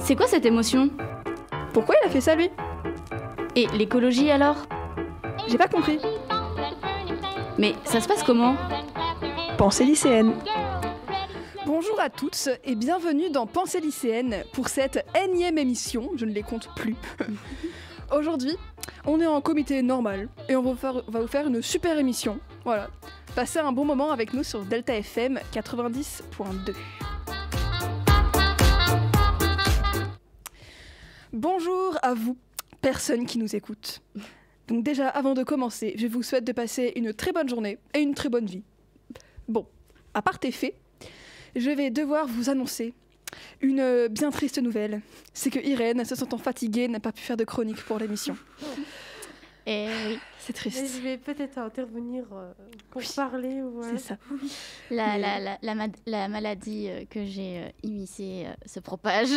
C'est quoi cette émotion? Pourquoi il a fait ça, lui? Et l'écologie alors? J'ai pas compris. Mais ça se passe comment? Pensée lycéenne. Bonjour à toutes et bienvenue dans Pensée lycéenne pour cette énième émission, je ne les compte plus. Aujourd'hui, on est en comité normal et on va vous faire une super émission. Voilà. Passez un bon moment avec nous sur Delta FM 90.2. Bonjour à vous, personnes qui nous écoutent. Donc déjà, avant de commencer, je vous souhaite de passer une très bonne journée et une très bonne vie. Bon, à part tes faits, je vais devoir vous annoncer une bien triste nouvelle. C'est que Irène, se sentant fatiguée, n'a pas pu faire de chronique pour l'émission. Eh oui, c'est triste. Mais je vais peut-être intervenir pour parler. Voilà. C'est ça. la maladie que j'ai immiscée se propage.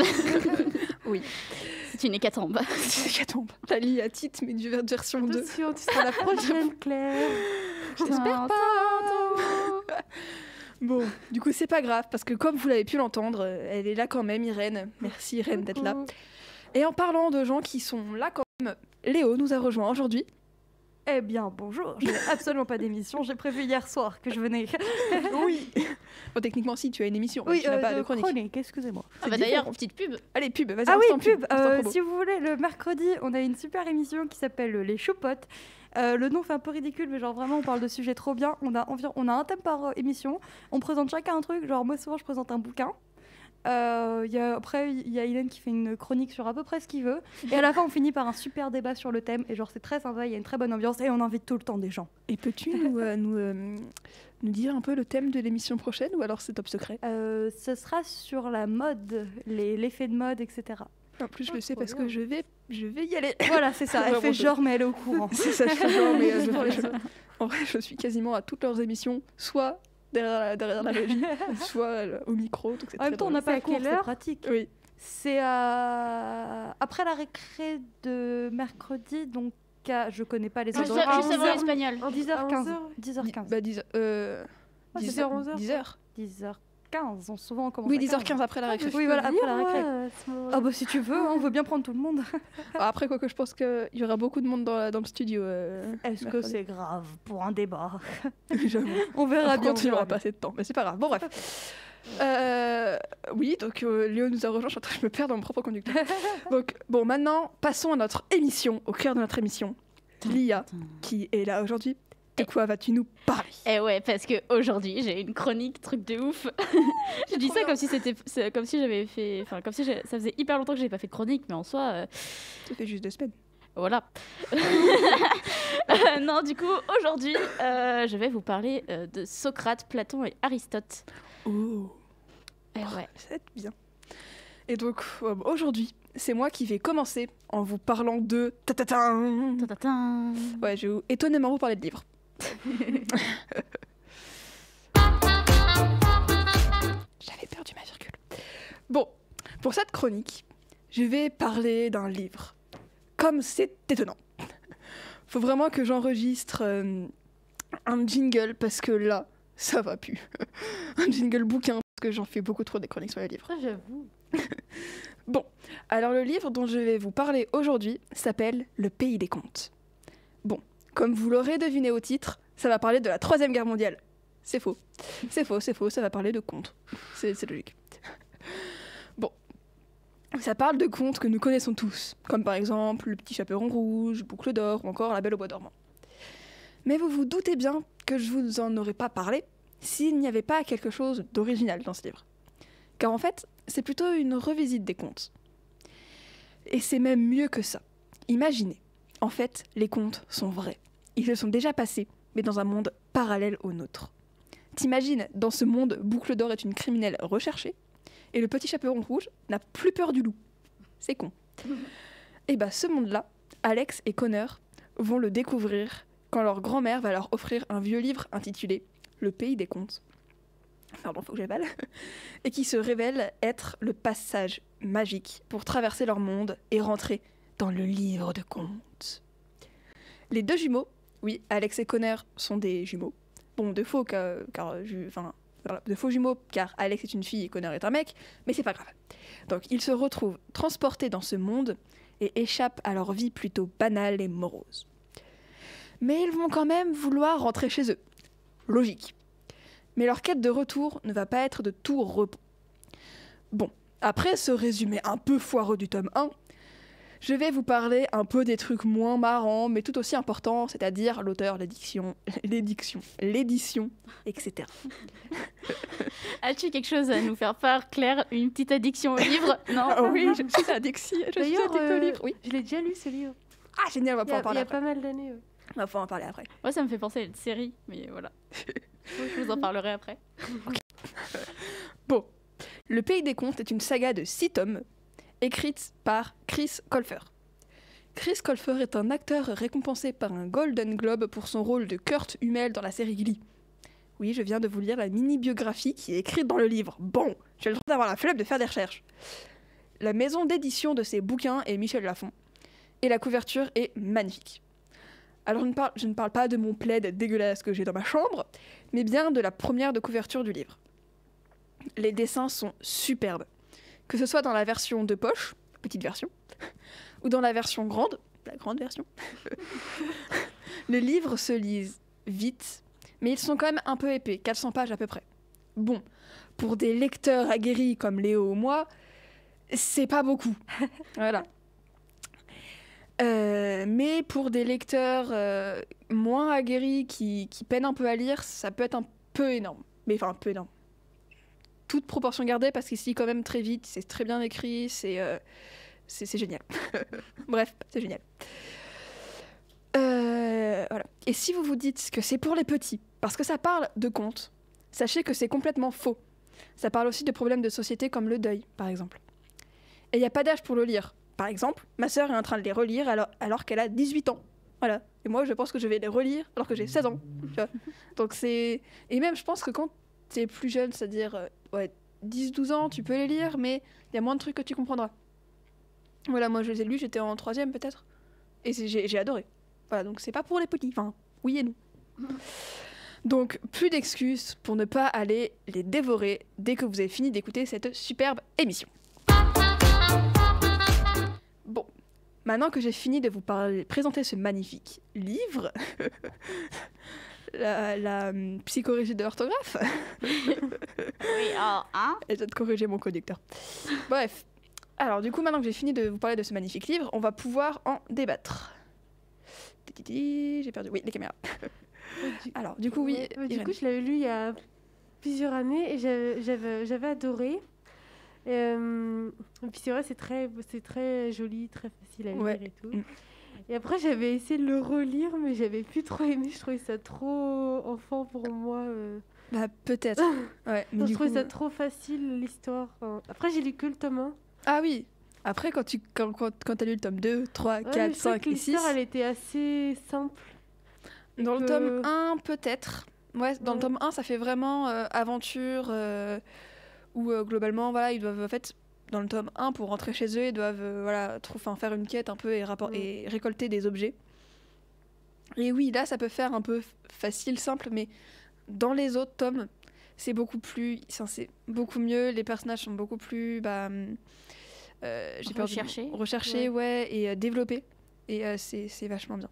Oui. C'est une hécatombe. C'est une hécatombe. La liatite, mais du version 2. Attention, tu seras la prochaine, Claire. J'espère pas. Bon, du coup, c'est pas grave, parce que comme vous l'avez pu l'entendre, elle est là quand même, Irène. Merci, Irène, d'être là. Et en parlant de gens qui sont là quand même, Léo nous a rejoint aujourd'hui. Eh bien, bonjour, je n'ai absolument pas d'émission, j'ai prévu hier soir que je venais. Oui. Bon, techniquement, si, tu as une émission, oui, tu n'as pas de chronique. Excusez-moi. Ah bah d'ailleurs, petite pub. Allez, pub, vas-y. Ah oui, pub. Si vous voulez, le mercredi, on a une super émission qui s'appelle Les Choupottes. Le nom fait un peu ridicule, mais genre vraiment, on parle de sujets trop bien. On a un thème par émission. On présente chacun un truc. Genre moi, souvent, je présente un bouquin. Après, il y a Hélène qui fait une chronique sur à peu près ce qu'il veut. Et à la fin, on finit par un super débat sur le thème. Et genre, c'est très sympa, il y a une très bonne ambiance. Et on invite tout le temps des gens. Et peux-tu nous dire un peu le thème de l'émission prochaine, ou alors c'est top secret? Ce sera sur la mode, l'effet de mode, etc. En plus, je le sais parce que je vais y aller. Voilà, c'est ça. Elle fait genre, mais elle est au courant. C'est ça, je fais genre, mais en vrai, je suis quasiment à toutes leurs émissions, soit derrière la régie, soit au micro. Donc c'est en même temps, on n'a pas cours, c'est pratique. Oui. C'est après la récré de mercredi, donc je connais pas les autres. Juste avant l'espagnol. 10h15. 10h15. Bah 10h. 10h. 10h15. Souvent on commence. Oui, 10h15 après la récré. Oui, voilà, après la récré. Ah bah si tu veux, on veut bien prendre tout le monde. Après, quoi que je pense qu'il y aura beaucoup de monde dans le studio. Est-ce que c'est grave pour un débat? J'avoue. On verra bien. On continuera pas assez de temps, mais c'est pas grave. Bon, bref. Oui, donc Léo nous a rejoint, je me perds dans mon propre conducteur. Donc, bon, maintenant, passons à notre émission, au cœur de notre émission. Lia, qui est là aujourd'hui. De quoi vas-tu nous parler? Eh ouais, parce que aujourd'hui j'ai une chronique, truc de ouf. Je dis ça comme si j'avais fait, enfin comme si ça faisait hyper longtemps que j'avais pas fait de chronique, mais en soi. Ça fait juste 2 semaines. Voilà. Non, du coup, aujourd'hui, je vais vous parler de Socrate, Platon et Aristote. Oh. Eh ouais. Ça va être bien. Et donc, aujourd'hui, c'est moi qui vais commencer en vous parlant de... Ouais, je vais étonnamment vous parler de livres. J'avais perdu ma virgule. Bon, pour cette chronique, je vais parler d'un livre. Comme c'est étonnant. Faut vraiment que j'enregistre un jingle parce que là, ça va plus. Un jingle bouquin parce que j'en fais beaucoup trop des chroniques sur les livres. Ça, j'avoue. Bon, alors le livre dont je vais vous parler aujourd'hui s'appelle Le Pays des Contes. Bon, comme vous l'aurez deviné au titre, ça va parler de la Troisième Guerre mondiale. C'est faux, ça va parler de contes. C'est logique. Bon, ça parle de contes que nous connaissons tous, comme par exemple Le Petit Chaperon Rouge, Boucle d'Or ou encore La Belle au Bois dormant. Mais vous vous doutez bien que je vous en aurais pas parlé s'il n'y avait pas quelque chose d'original dans ce livre. Car en fait, c'est plutôt une revisite des contes. Et c'est même mieux que ça. Imaginez, en fait, les contes sont vrais. Ils se sont déjà passés, mais dans un monde parallèle au nôtre. T'imagines, dans ce monde, Boucle d'Or est une criminelle recherchée, et le petit chaperon rouge n'a plus peur du loup. C'est con. Et bah ce monde-là, Alex et Connor vont le découvrir quand leur grand-mère va leur offrir un vieux livre intitulé Le Pays des Contes. Pardon, faut que j'avale. Et qui se révèle être le passage magique pour traverser leur monde et rentrer dans le livre de contes. Les deux jumeaux, oui, Alex et Connor sont des jumeaux. Bon, de faux, car de faux jumeaux, car Alex est une fille et Connor est un mec, mais c'est pas grave. Donc ils se retrouvent transportés dans ce monde et échappent à leur vie plutôt banale et morose. Mais ils vont quand même vouloir rentrer chez eux. Logique. Mais leur quête de retour ne va pas être de tout repos. Bon, après ce résumé un peu foireux du tome 1, je vais vous parler un peu des trucs moins marrants, mais tout aussi importants, c'est-à-dire l'auteur, l'édition, etc. As-tu quelque chose à nous faire part, Claire? Une petite addiction au livre? Non. Ah oui, je suis addict au livre. Oui. je l'ai déjà lu ce livre. Ah génial, on va pouvoir en Il parler y a après. pas mal d'années. Ouais. On va pouvoir en parler après. Moi, ça me fait penser à une série, mais voilà. Je vous en parlerai après. Bon, Le Pays des Contes est une saga de 6 tomes, écrite par Chris Colfer. Chris Colfer est un acteur récompensé par un Golden Globe pour son rôle de Kurt Hummel dans la série Glee. Oui, je viens de vous lire la mini-biographie qui est écrite dans le livre. Bon, j'ai le droit d'avoir la flemme de faire des recherches. La maison d'édition de ces bouquins est Michel Lafon, et la couverture est magnifique. Alors je ne parle pas de mon plaid dégueulasse que j'ai dans ma chambre, mais bien de la première de couverture du livre. Les dessins sont superbes, que ce soit dans la version de poche, petite version, ou dans la version grande, la grande version. Les livres se lisent vite, mais ils sont quand même un peu épais, 400 pages à peu près. Bon, pour des lecteurs aguerris comme Léo ou moi, c'est pas beaucoup. Voilà. Mais pour des lecteurs moins aguerris qui peinent un peu à lire, ça peut être un peu énorme. Mais enfin, un peu énorme. Toute proportion gardée, parce qu'il se lit quand même très vite, c'est très bien écrit, c'est génial. Bref, c'est génial. Voilà. Et si vous vous dites que c'est pour les petits, parce que ça parle de contes, sachez que c'est complètement faux. Ça parle aussi de problèmes de société comme le deuil, par exemple. Et il n'y a pas d'âge pour le lire. Par exemple, ma sœur est en train de les relire alors qu'elle a 18 ans. Voilà. Et moi, je pense que je vais les relire alors que j'ai 16 ans. Tu vois. Donc c'est... Et même, je pense que quand t'es plus jeune, c'est-à-dire 10-12 ans, tu peux les lire, mais il y a moins de trucs que tu comprendras. Voilà, moi, je les ai lus, j'étais en 3e peut-être. Et j'ai adoré. Voilà, donc c'est pas pour les petits. Enfin, oui et non. Donc, plus d'excuses pour ne pas aller les dévorer dès que vous avez fini d'écouter cette superbe émission. Bon, maintenant que j'ai fini de vous présenter ce magnifique livre, la psychorégie de l'orthographe, Oui, alors, hein? et de corriger mon conducteur. Bref, alors du coup, maintenant que j'ai fini de vous parler de ce magnifique livre, on va pouvoir en débattre. J'ai perdu, oui, les caméras. Alors, du coup, oui. Du coup, je l'avais lu il y a plusieurs années et j'avais adoré. Et puis c'est vrai, c'est très joli, très facile à lire et tout. Et après, j'avais essayé de le relire, mais j'avais plus trop aimé. Je trouvais ça trop enfant pour moi. Bah, peut-être. Ouais, mais Non, je du trouvais coup... ça trop facile, l'histoire. Enfin, après, j'ai lu que le tome 1. Ah oui. Après, quand t'as lu le tome 2, 3, 4, 5 et 6... L'histoire, elle était assez simple. Dans le tome 1, peut-être. Ouais, dans le Ouais. tome 1, ça fait vraiment aventure, où globalement, voilà, ils doivent, en fait, dans le tome 1, pour rentrer chez eux, ils doivent voilà, faire une quête un peu et récolter des objets. Et oui, là, ça peut faire un peu facile, simple, mais dans les autres tomes, c'est beaucoup plus... c'est beaucoup mieux, les personnages sont beaucoup plus... recherchés, ouais, et développés. Et c'est vachement bien.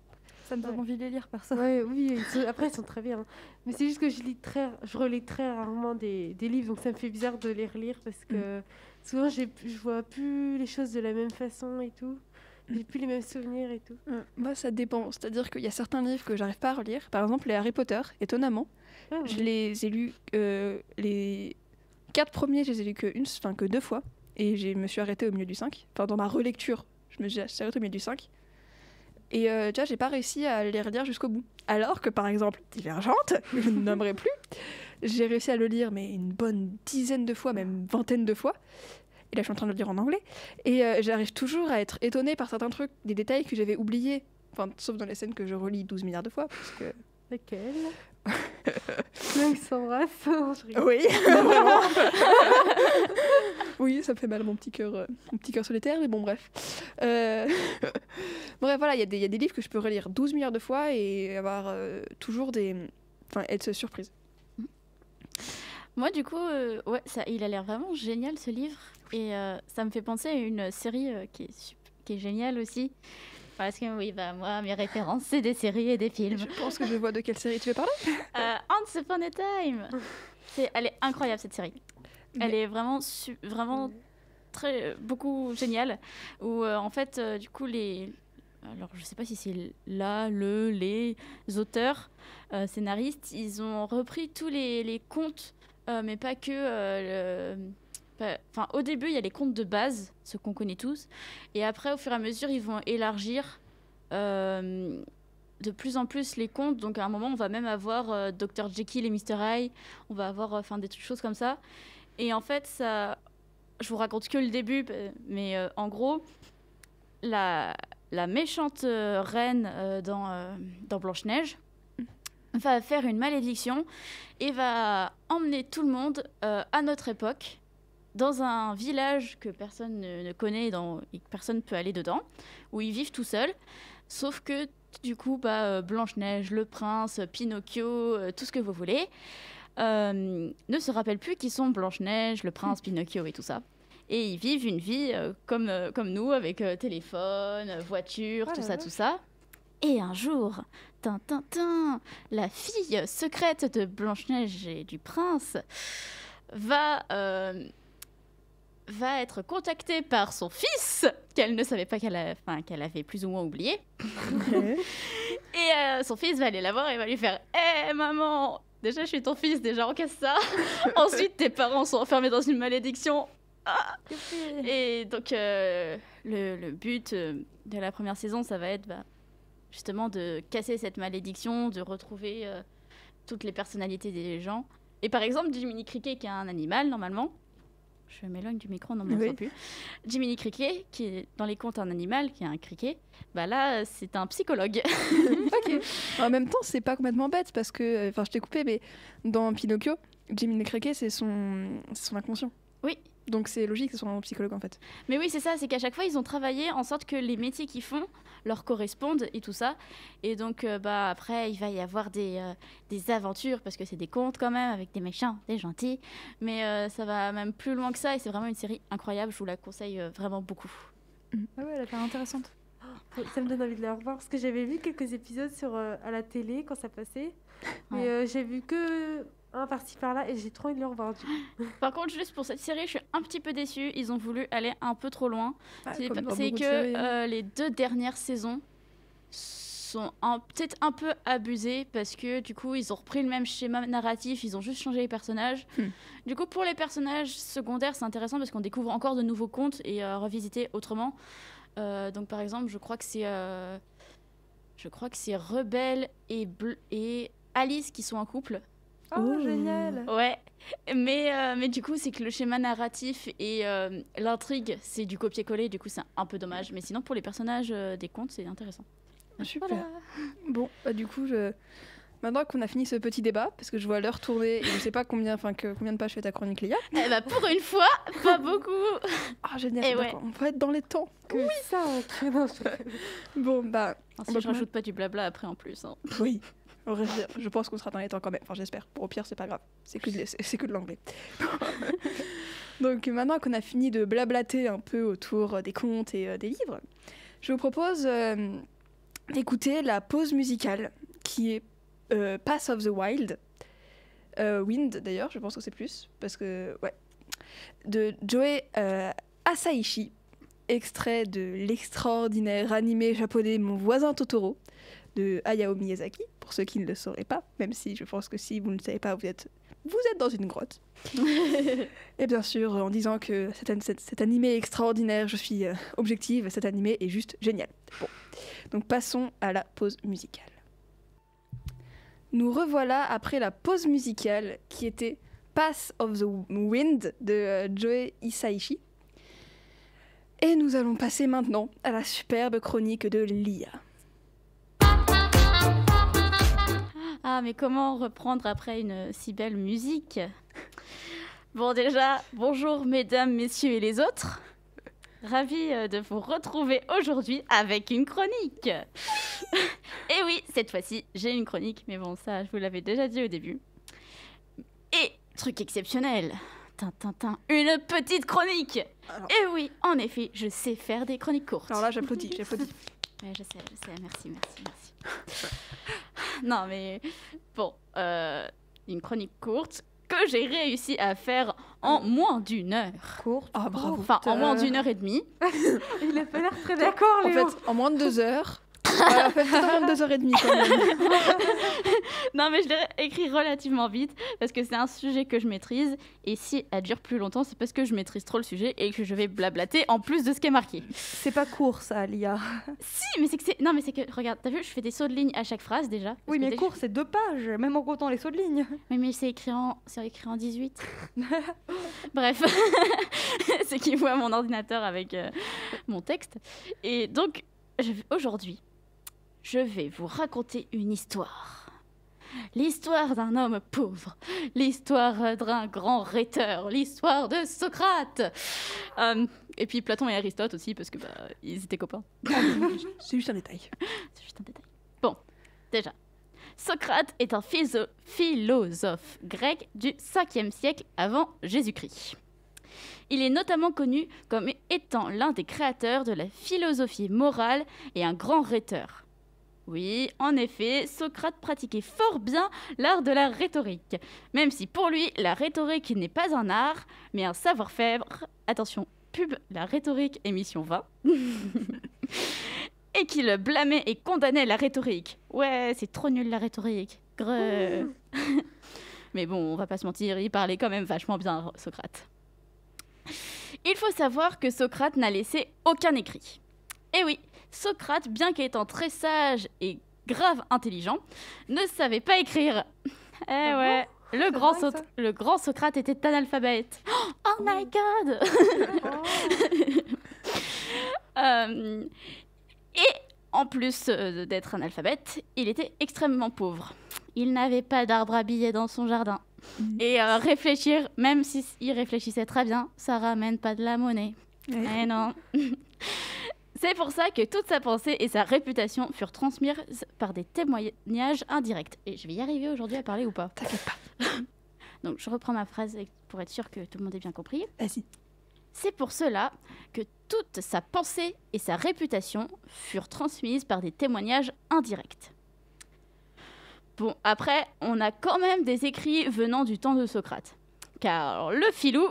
Ça me donne envie de les lire, perso. Ouais, oui, après, ils sont très bien. Mais c'est juste que je relis très rarement des livres, donc ça me fait bizarre de les relire parce que souvent, je vois plus les choses de la même façon et tout. J'ai plus les mêmes souvenirs et tout. Moi, ça dépend. C'est-à-dire qu'il y a certains livres que j'arrive pas à relire. Par exemple, les Harry Potter, étonnamment. Ah, ouais. Je les ai lus, les 4 premiers, je les ai lus que 2 fois. Et je me suis arrêtée au milieu du 5. Enfin, dans ma relecture, je me suis arrêtée au milieu du 5. Et déjà, j'ai pas réussi à les relire jusqu'au bout. Alors que, par exemple, Divergente, je ne nommerai plus, j'ai réussi à le lire, mais une bonne dizaine de fois, même vingtaine de fois. Et là, je suis en train de le lire en anglais. Et j'arrive toujours à être étonnée par certains trucs, des détails que j'avais oubliés. Enfin, sauf dans les scènes que je relis 12 milliards de fois. Parce que... Laquelle? Même s'embrasse. Oui, vraiment. Oui, ça me fait mal mon petit cœur solitaire, mais bon, bref. Bref, voilà, il y a des livres que je peux relire 12 milliards de fois et avoir toujours être surprise. Moi, du coup, il a l'air vraiment génial ce livre. Et ça me fait penser à une série qui est géniale aussi. Parce que oui, moi, mes références, c'est des séries et des films. Je pense que je vois de quelle série tu veux parler. Once Upon a Time. Elle est incroyable cette série. Elle est vraiment beaucoup géniale. Où en fait, du coup, alors je sais pas si c'est les auteurs, scénaristes, ils ont repris tous les contes, mais pas que. Au début, il y a les contes de base, ceux qu'on connaît tous, et après, au fur et à mesure, ils vont élargir de plus en plus les contes. Donc, à un moment, on va même avoir Dr. Jekyll et Mr. Hyde. On va avoir des choses comme ça. Et en fait, ça, je vous raconte que le début, mais en gros, la méchante reine dans Blanche-Neige va faire une malédiction et va emmener tout le monde à notre époque dans un village que personne ne connaît et que personne ne peut aller dedans, où ils vivent tout seuls. Sauf que, du coup, Blanche-Neige, le prince, Pinocchio, tout ce que vous voulez, ne se rappellent plus qui sont Blanche-Neige, le prince, Pinocchio et tout ça. Et ils vivent une vie comme nous, avec téléphone, voiture, tout ça. Et un jour, la fille secrète de Blanche-Neige et du prince va être contactée par son fils, qu'elle ne savait pas qu'elle avait plus ou moins oublié. Okay. Et son fils va aller la voir et va lui faire « Hé, maman, déjà je suis ton fils, déjà encaisse ça. Ensuite, tes parents sont enfermés dans une malédiction. » Et donc, le but de la première saison, ça va être justement de casser cette malédiction, de retrouver toutes les personnalités des gens. Et par exemple, Jiminy Cricket, qui est un animal, normalement, je m'éloigne du micro, on n'en m'entend plus. Jiminy Cricket, qui est dans les contes un animal, qui est un criquet, là, c'est un psychologue. Ok. En même temps, c'est pas complètement bête, parce que, je t'ai coupé, mais dans Pinocchio, Jiminy Cricket, c'est son inconscient. Oui. Donc c'est logique que ce soit un psychologue en fait. Mais oui, c'est ça, c'est qu'à chaque fois, ils ont travaillé en sorte que les métiers qu'ils font leur correspondent et tout ça. Et donc, après, il va y avoir des aventures, parce que c'est des contes quand même, avec des méchants, des gentils. Mais ça va même plus loin que ça, et c'est vraiment une série incroyable, je vous la conseille vraiment beaucoup. Ah ouais, elle a l'air intéressante. Ça me donne envie de la revoir, parce que j'avais vu quelques épisodes à la télé quand ça passait. Mais j'ai vu que un par-ci par-là et j'ai trop envie de le revoir. Par contre, juste pour cette série, je suis un petit peu déçue. Ils ont voulu aller un peu trop loin. C'est que les 2 dernières saisons sont peut-être un peu abusées, parce que du coup, ils ont repris le même schéma narratif, ils ont juste changé les personnages. Du coup, pour les personnages secondaires, c'est intéressant parce qu'on découvre encore de nouveaux contes et revisiter autrement. Donc, par exemple, je crois que c'est Rebelle et Alice qui sont en couple. Oh, génial. Ouais, mais du coup, c'est que le schéma narratif et l'intrigue, c'est du copier-coller, du coup, c'est un peu dommage. Mais sinon, pour les personnages des contes, c'est intéressant. Super. Voilà. Bon, du coup, maintenant qu'on a fini ce petit débat, parce que je vois l'heure tourner et je sais pas combien de pages fait ta chronique, Léa. Pour une fois, pas beaucoup. Ah, génial, on va être dans les temps. Oui, ça. Bon, si je rajoute pas du blabla après en plus. Hein. Oui. Je pense qu'on sera dans les temps quand même. Enfin, j'espère. Au pire, c'est pas grave. C'est que de l'anglais. Donc, maintenant qu'on a fini de blablater un peu autour des contes et des livres, je vous propose d'écouter la pause musicale qui est Path of the Wild. Wind, d'ailleurs, je pense que c'est plus. Parce que, de Joe Asaishi, extrait de l'extraordinaire animé japonais Mon voisin Totoro, de Hayao Miyazaki, pour ceux qui ne le sauraient pas, même si je pense que si vous ne le savez pas, vous êtes dans une grotte. Et bien sûr, en disant que cet animé est extraordinaire, je suis objective, cet animé est juste génial. Bon, donc passons à la pause musicale. Nous revoilà après la pause musicale qui était Path of the Wind de Joe Hisaishi. Et nous allons passer maintenant à la superbe chronique de Lia. Ah, mais comment reprendre après une si belle musique ? Bon, déjà, bonjour mesdames, messieurs et les autres. Ravie de vous retrouver aujourd'hui avec une chronique. Et oui, cette fois-ci, j'ai une chronique, mais bon, ça, je vous l'avais déjà dit au début. Et truc exceptionnel. Tintin, une petite chronique. Alors. Et oui, en effet, je sais faire des chroniques courtes. Alors là, j'applaudis. Ouais, je sais, merci. Non, mais bon, une chronique courte que j'ai réussi à faire en moins d'1 heure. Courte. Ah, bravo. Enfin, en moins d'1 heure et demie. Il a pas l'air très d'accord, En Léo. fait, en moins de 2 heures. En fait, peut-être en moins de 2h30 quand même. Non, mais je l'ai écrit relativement vite parce que c'est un sujet que je maîtrise. Et si elle dure plus longtemps, c'est parce que je maîtrise trop le sujet et que je vais blablater en plus de ce qui est marqué. C'est pas court, ça, Lia. Si, mais c'est que c'est. Non, mais c'est que. Regarde, t'as vu, je fais des sauts de ligne à chaque phrase déjà. Oui, mais Parce que court, c'est 2 pages, même en comptant les sauts de ligne. Oui, mais c'est écrit en 18. Bref, c'est qu'il voit mon ordinateur avec mon texte. Et donc, aujourd'hui, je vais vous raconter une histoire. L'histoire d'un homme pauvre, l'histoire d'un grand rhéteur, l'histoire de Socrate. Et puis Platon et Aristote aussi, parce que ils étaient copains. C'est juste un détail. C'est juste un détail. Bon, déjà. Socrate est un philosophe grec du 5e siècle avant Jésus-Christ. Il est notamment connu comme étant l'un des créateurs de la philosophie morale et un grand rhéteur. Oui, en effet, Socrate pratiquait fort bien l'art de la rhétorique, même si pour lui, la rhétorique n'est pas un art, mais un savoir-faire. Attention, pub, la rhétorique, émission 20. Et qu'il blâmait et condamnait la rhétorique. Ouais, c'est trop nul la rhétorique. Greu. Mais bon, on va pas se mentir, il parlait quand même vachement bien, Socrate. Il faut savoir que Socrate n'a laissé aucun écrit. Et oui, Socrate, bien qu'étant très sage et grave intelligent, ne savait pas écrire. Ouais, le grand Socrate était analphabète. Oh my god. Et en plus d'être analphabète, il était extrêmement pauvre. Il n'avait pas d'arbre à billets dans son jardin. Et réfléchir, même s'il réfléchissait très bien, ça ramène pas de la monnaie. Eh non. C'est pour ça que toute sa pensée et sa réputation furent transmises par des témoignages indirects. Et je vais y arriver aujourd'hui à parler ou pas? T'inquiète pas. Donc je reprends ma phrase pour être sûre que tout le monde ait bien compris. Vas-y. C'est pour cela que toute sa pensée et sa réputation furent transmises par des témoignages indirects. Bon, après, on a quand même des écrits venant du temps de Socrate. Car le filou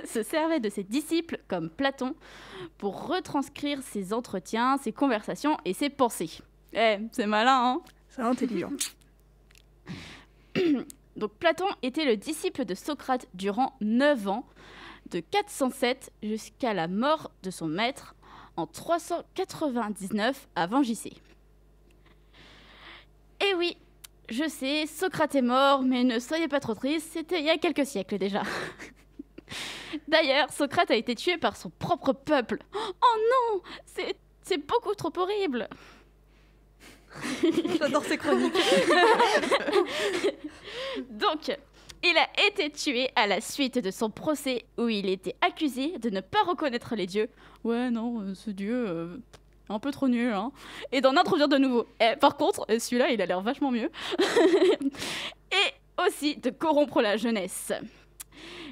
se servait de ses disciples, comme Platon, pour retranscrire ses entretiens, ses conversations et ses pensées. C'est malin, hein? C'est intelligent. Donc Platon était le disciple de Socrate durant 9 ans, de 407 jusqu'à la mort de son maître en 399 avant JC. Et oui, je sais, Socrate est mort, mais ne soyez pas trop tristes, c'était il y a quelques siècles déjà. D'ailleurs, Socrate a été tué par son propre peuple. Oh non, c'est beaucoup trop horrible. J'adore ces chroniques. Donc, il a été tué à la suite de son procès où il était accusé de ne pas reconnaître les dieux. Ouais, non, ce dieu, un peu trop nul, hein. Et d'en introduire de nouveaux. Par contre, celui-là, il a l'air vachement mieux. Et aussi de corrompre la jeunesse.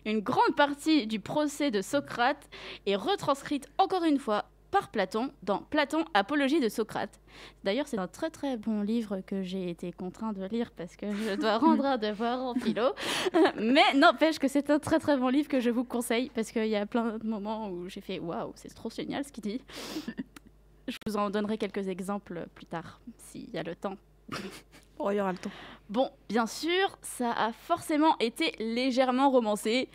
Une grande partie du procès de Socrate est retranscrite encore une fois par Platon dans Platon, Apologie de Socrate. D'ailleurs, c'est un très très bon livre que j'ai été contraint de lire parce que je dois rendre un devoir en philo. Mais n'empêche que c'est un très très bon livre que je vous conseille parce qu'il y a plein de moments où j'ai fait « Waouh, c'est trop génial ce qu'il dit ». Je vous en donnerai quelques exemples plus tard, s'il y a le temps. Oh, il y aura le temps. Bon, bien sûr, ça a forcément été légèrement romancé,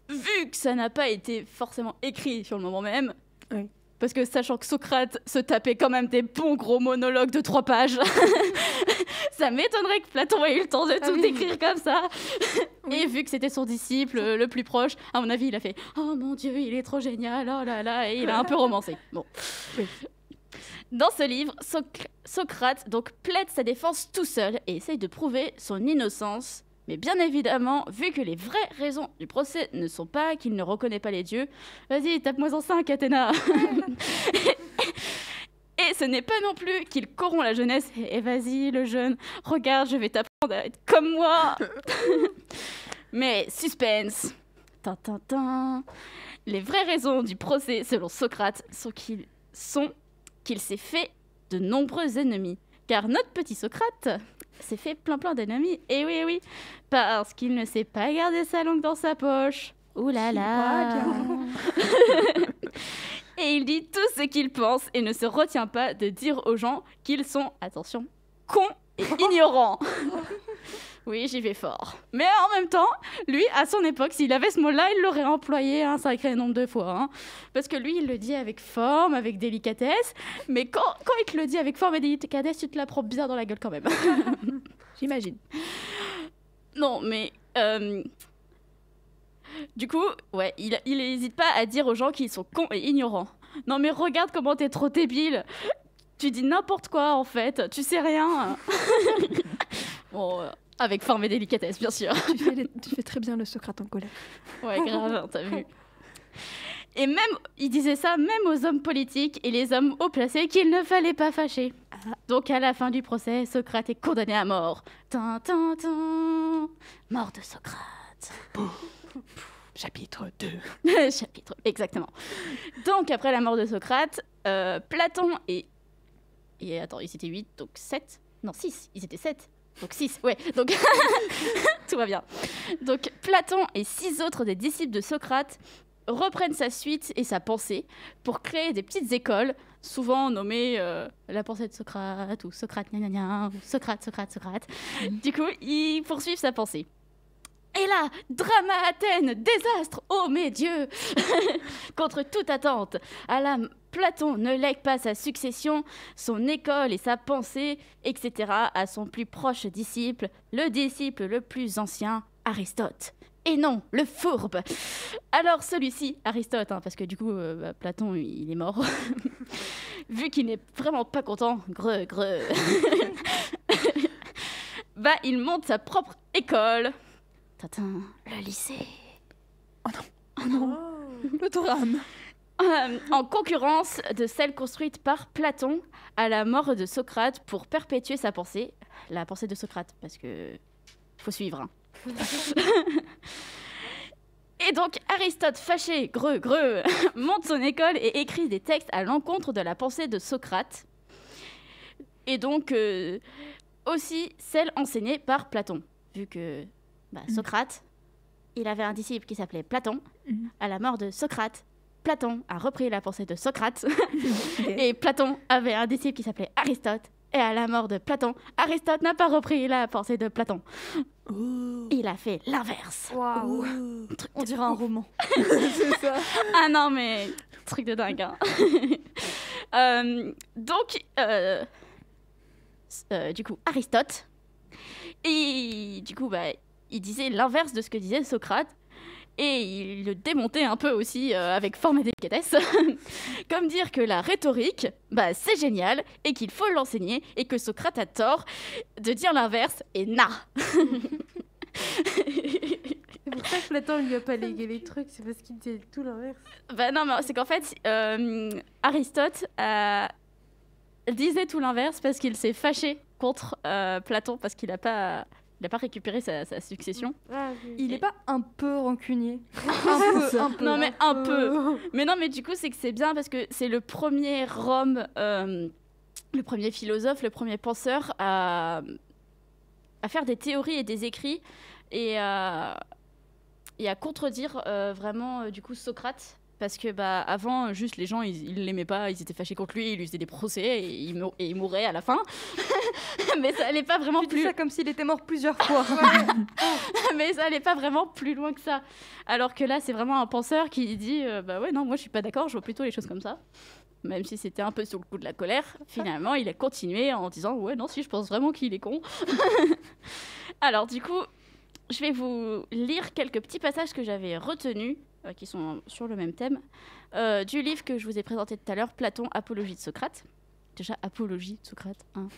vu que ça n'a pas été forcément écrit sur le moment même. Oui. Parce que sachant que Socrate se tapait quand même des bons gros monologues de 3 pages, ça m'étonnerait que Platon ait eu le temps de tout écrire comme ça. Et vu que c'était son disciple le plus proche, à mon avis, il a fait « Oh mon Dieu, il est trop génial, oh là là », et il a un peu romancé. Bon. Oui. Dans ce livre, Socrate donc plaide sa défense tout seul et essaye de prouver son innocence. Mais bien évidemment, vu que les vraies raisons du procès ne sont pas qu'il ne reconnaît pas les dieux, vas-y, tape-moi en 5, Athéna. Et ce n'est pas non plus qu'il corrompt la jeunesse. Et vas-y, le jeune, regarde, je vais t'apprendre à être comme moi. Mais suspense. Tintintin. Les vraies raisons du procès, selon Socrate, sont qu'il s'est fait de nombreux ennemis. Car notre petit Socrate s'est fait plein d'ennemis. Et oui, parce qu'il ne sait pas garder sa langue dans sa poche. Ouh là là. Et il dit tout ce qu'il pense et ne se retient pas de dire aux gens qu'ils sont, attention, cons et ignorants. Oui, j'y vais fort. Mais en même temps, lui, à son époque, s'il avait ce mot-là, il l'aurait employé un sacré nombre de fois. Hein. Parce que lui, il le dit avec forme, avec délicatesse. Mais quand il te le dit avec forme et délicatesse, tu te la prends bizarre dans la gueule quand même. J'imagine. Non, mais... Du coup, ouais, il n'hésite pas à dire aux gens qu'ils sont cons et ignorants. Non mais regarde comment t'es trop débile. Tu dis n'importe quoi en fait, tu sais rien. Bon, avec forme et délicatesse, bien sûr. Tu fais très bien le Socrate en colère. Ouais, grave, t'as vu. Et même, il disait ça même aux hommes politiques et les hommes haut placés qu'il ne fallait pas fâcher. Donc à la fin du procès, Socrate est condamné à mort. Tintintin. Mort de Socrate. Chapitre 2. Chapitre, exactement. Donc après la mort de Socrate, Platon et attends, ils étaient 8, donc 7. Non, 6, ils étaient 7. Donc 6, ouais. Donc tout va bien. Donc Platon et 6 autres des disciples de Socrate reprennent sa suite et sa pensée pour créer des petites écoles, souvent nommées la pensée de Socrate ou Socrate gna gna gna, ou Socrate. Du coup, ils poursuivent sa pensée. Et là, drame à Athènes, désastre, oh mes dieux. Contre toute attente, Platon ne lègue pas sa succession, son école et sa pensée, etc. à son plus proche disciple, le disciple le plus ancien, Aristote. Et non, le fourbe. Alors celui-ci, Aristote, hein, parce que du coup, Platon, il est mort. Vu qu'il n'est vraiment pas content, bah, il monte sa propre école. Tatin, le lycée. Oh non. Le drame. En concurrence de celle construite par Platon à la mort de Socrate pour perpétuer sa pensée, la pensée de Socrate, parce que faut suivre. Hein. Et donc Aristote, fâché, monte son école et écrit des textes à l'encontre de la pensée de Socrate. Et donc aussi celle enseignée par Platon, vu que Socrate, il avait un disciple qui s'appelait Platon. À la mort de Socrate, Platon a repris la pensée de Socrate. Et Platon avait un disciple qui s'appelait Aristote. Et à la mort de Platon, Aristote n'a pas repris la pensée de Platon. Il a fait l'inverse. Waouh. On dirait un roman. C'est ça. Ah non, mais truc de dingue. Hein. Donc, du coup, Aristote, et du coup, il disait l'inverse de ce que disait Socrate. Et il le démontait un peu aussi avec forme et délicatesse. Comme dire que la rhétorique, c'est génial et qu'il faut l'enseigner et que Socrate a tort de dire l'inverse et C'est pour ça que Platon lui a pas légué les trucs, c'est parce qu'il disait tout l'inverse. Non, mais c'est qu'en fait, Aristote disait tout l'inverse parce qu'il s'est fâché contre Platon parce qu'il n'a pas récupéré sa succession. Ah, oui. Il n'est pas un peu rancunier. un peu. Non, mais un peu. Mais non, mais du coup, c'est que c'est bien parce que c'est le premier homme, le premier philosophe, le premier penseur à faire des théories et des écrits et à contredire vraiment, du coup, Socrate. Parce que avant, juste les gens, ils l'aimaient pas, ils étaient fâchés contre lui, ils lui faisaient des procès et il mourait à la fin. Mais ça allait pas vraiment Tu dis ça comme s'il était mort plusieurs fois. Mais ça allait pas vraiment plus loin que ça. Alors que là, c'est vraiment un penseur qui dit ouais, non, moi je suis pas d'accord, je vois plutôt les choses comme ça. Même si c'était un peu sous le coup de la colère, finalement, il a continué en disant ouais, non, si, je pense vraiment qu'il est con. Alors, du coup, je vais vous lire quelques petits passages que j'avais retenus, qui sont sur le même thème, du livre que je vous ai présenté tout à l'heure, Platon, Apologie de Socrate. Déjà, Apologie de Socrate, hein.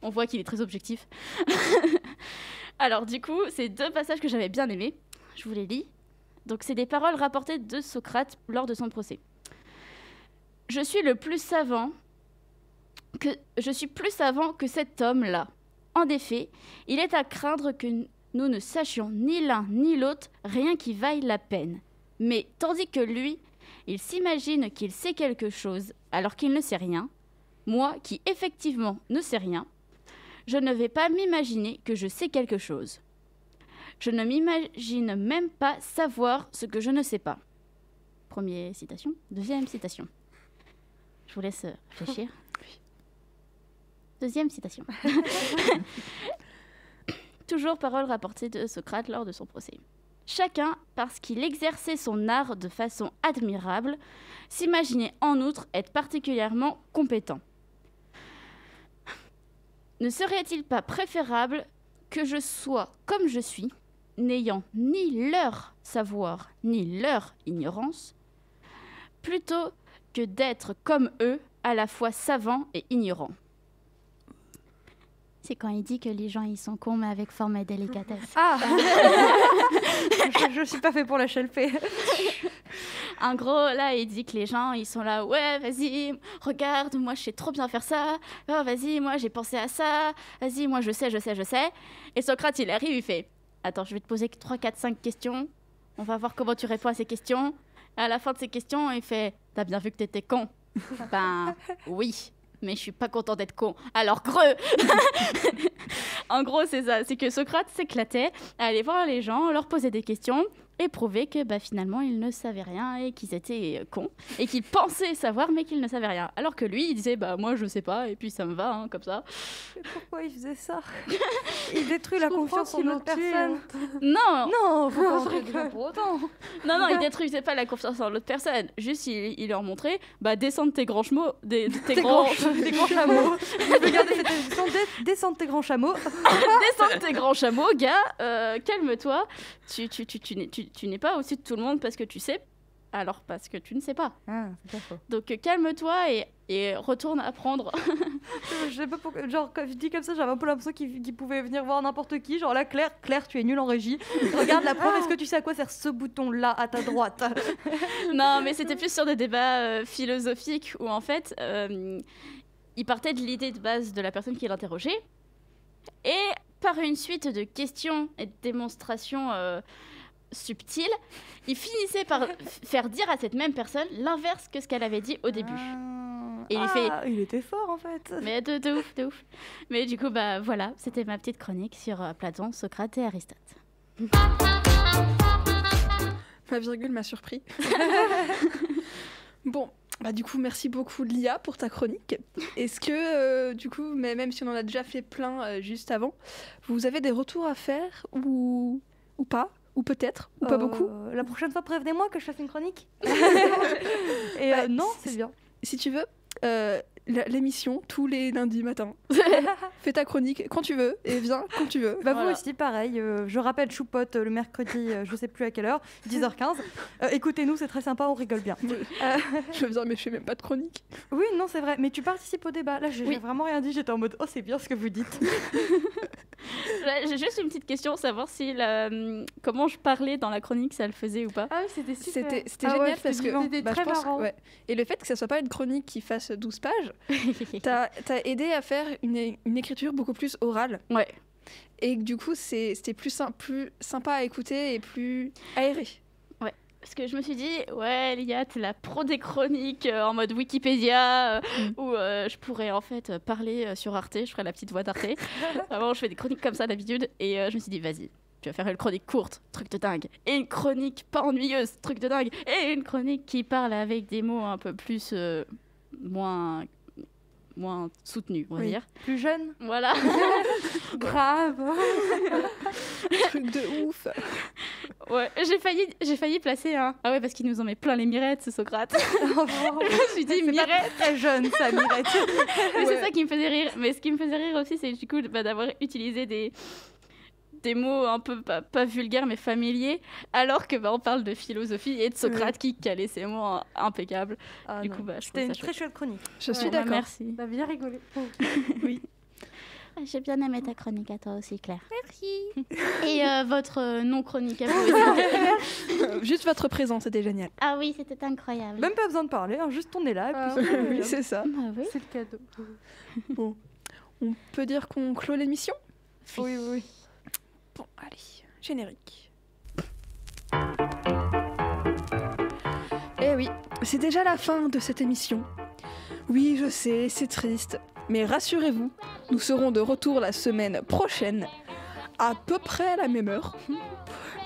On voit qu'il est très objectif. Alors, du coup, c'est 2 passages que j'avais bien aimés. Je vous les lis. Donc, c'est des paroles rapportées de Socrate lors de son procès. Je suis plus savant que cet homme-là. En effet, il est à craindre que nous ne sachions ni l'un ni l'autre rien qui vaille la peine. Mais tandis que lui, il s'imagine qu'il sait quelque chose alors qu'il ne sait rien, moi qui effectivement ne sais rien, je ne vais pas m'imaginer que je sais quelque chose. Je ne m'imagine même pas savoir ce que je ne sais pas. Première citation. Deuxième citation. Je vous laisse réfléchir. Deuxième citation. Toujours parole rapportée de Socrate lors de son procès. Chacun, parce qu'il exerçait son art de façon admirable, s'imaginait en outre être particulièrement compétent. Ne serait-il pas préférable que je sois comme je suis, n'ayant ni leur savoir ni leur ignorance, plutôt que d'être comme eux, à la fois savants et ignorants. C'est quand il dit que les gens ils sont cons mais avec forme et délicatesse. Ah je suis pas fait pour la chelper. En gros, là, il dit que les gens, ils sont là, ouais, vas-y, regarde, moi, je sais trop bien faire ça. Oh, vas-y, moi, j'ai pensé à ça. Vas-y, moi, je sais. Et Socrate, il arrive, il fait, attends, je vais te poser 3, 4, 5 questions. On va voir comment tu réponds à ces questions. Et à la fin de ces questions, il fait, t'as bien vu que t'étais con? Ben, oui. Mais je suis pas content d'être con. Alors, creux. En gros, c'est ça. C'est que Socrate s'éclatait à aller voir les gens, leur poser des questions et prouver que finalement, ils ne savaient rien et qu'ils étaient cons. Et qu'ils pensaient savoir, mais qu'ils ne savaient rien. Alors que lui, il disait, moi, je sais pas, et puis ça me va, hein, comme ça. Mais pourquoi il faisait ça? Il détruit la confiance en l'autre personne. Non, faut pas en faire pour autant. Non, il détruisait pas la confiance en l'autre personne. Juste, il leur montrait, descends de tes grands chameaux. Tes grands chameaux. Regardez cette émission, descends de tes grands chameaux. Descends de tes grands chameaux, gars. Calme-toi. Tu n'es pas au-dessus de tout le monde parce que tu sais, alors parce que tu ne sais pas. Ah, c'est pas faux. Donc calme-toi et retourne apprendre. Je sais pas pourquoi, genre quand je dis comme ça, j'avais un peu l'impression qu'il pouvait venir voir n'importe qui. Genre là, Claire, tu es nulle en régie. Regarde la preuve, est-ce que tu sais à quoi sert ce bouton-là à ta droite? Non, mais c'était plus sur des débats philosophiques où en fait, il partait de l'idée de base de la personne qui l'interrogeait et par une suite de questions et de démonstrations subtiles, il finissait par faire dire à cette même personne l'inverse que ce qu'elle avait dit au début. Et il était fort en fait. Mais de ouf. Mais du coup, voilà, c'était ma petite chronique sur Platon, Socrate et Aristote. Ma virgule m'a surpris. Bon, du coup, merci beaucoup Lia pour ta chronique. Est-ce que, du coup, mais même si on en a déjà fait plein juste avant, vous avez des retours à faire ou pas? Ou peut-être, ou pas beaucoup? La prochaine fois, prévenez-moi que je fasse une chronique. Et non, c'est bien. Si tu veux, l'émission tous les lundis matin. Fais ta chronique quand tu veux et viens quand tu veux. Vous aussi, pareil. Je rappelle Choupote le mercredi, je sais plus à quelle heure, 10h15. Écoutez-nous, c'est très sympa, on rigole bien. Je viens, mais je fais même pas de chronique. Oui, non, c'est vrai. Mais tu participes au débat. Là, j'ai vraiment rien dit. J'étais en mode, oh, c'est bien ce que vous dites. J'ai juste une petite question, savoir si comment je parlais dans la chronique, ça le faisait ou pas. Ah oui, c'était super. C'était génial parce que c'était très marrant. Et le fait que ça soit pas une chronique qui fasse 12 pages, t'as aidé à faire une écriture beaucoup plus orale. Ouais. Et du coup, c'était plus sympa à écouter et plus aéré. Ouais. Parce que je me suis dit, Lia, t'es la pro des chroniques en mode Wikipédia, où je pourrais en fait parler sur Arte, je ferais la petite voix d'Arte. Vraiment, je fais des chroniques comme ça d'habitude. Et je me suis dit, vas-y, tu vas faire une chronique courte, truc de dingue. Et une chronique pas ennuyeuse, truc de dingue. Et une chronique qui parle avec des mots un peu plus moins soutenus, on va dire. Plus jeune. Voilà. Grave. Truc de ouf. Ouais, j'ai failli placer un. Ah ouais, parce qu'il nous en met plein les mirettes, ce Socrate. Je me suis dit, Mirette. Très jeune, ça, Mirette. C'est ça qui me faisait rire. Mais ce qui me faisait rire aussi, c'est du coup d'avoir utilisé des mots un peu pas vulgaires mais familiers, alors que on parle de philosophie et de Socrate qui calait ces mots impeccables. Du coup, c'était une très chouette chronique. Je suis d'accord. Merci. T'as bien rigolé. Oui. J'ai bien aimé ta chronique à toi aussi, Claire. Merci. Et votre non-chronique à vous aussi. Juste votre présence, c'était génial. Ah oui, c'était incroyable. Même pas besoin de parler, juste on est là. Et puis oui, c'est ça. Oui. C'est le cadeau. Bon, on peut dire qu'on clôt l'émission ? Oui. Bon, allez, générique. Eh oui, c'est déjà la fin de cette émission. Oui, je sais, c'est triste, mais rassurez-vous, nous serons de retour la semaine prochaine, à peu près à la même heure,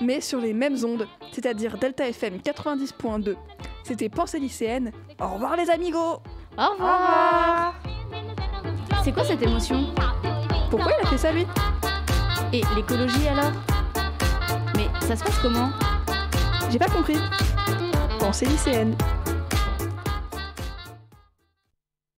mais sur les mêmes ondes, c'est-à-dire Delta FM 90.2. C'était Pensée lycéenne. Au revoir les amigos. Au revoir. C'est quoi cette émotion? Pourquoi il a fait ça lui? Et l'écologie alors? Mais ça se passe comment? J'ai pas compris. Pensée lycéenne.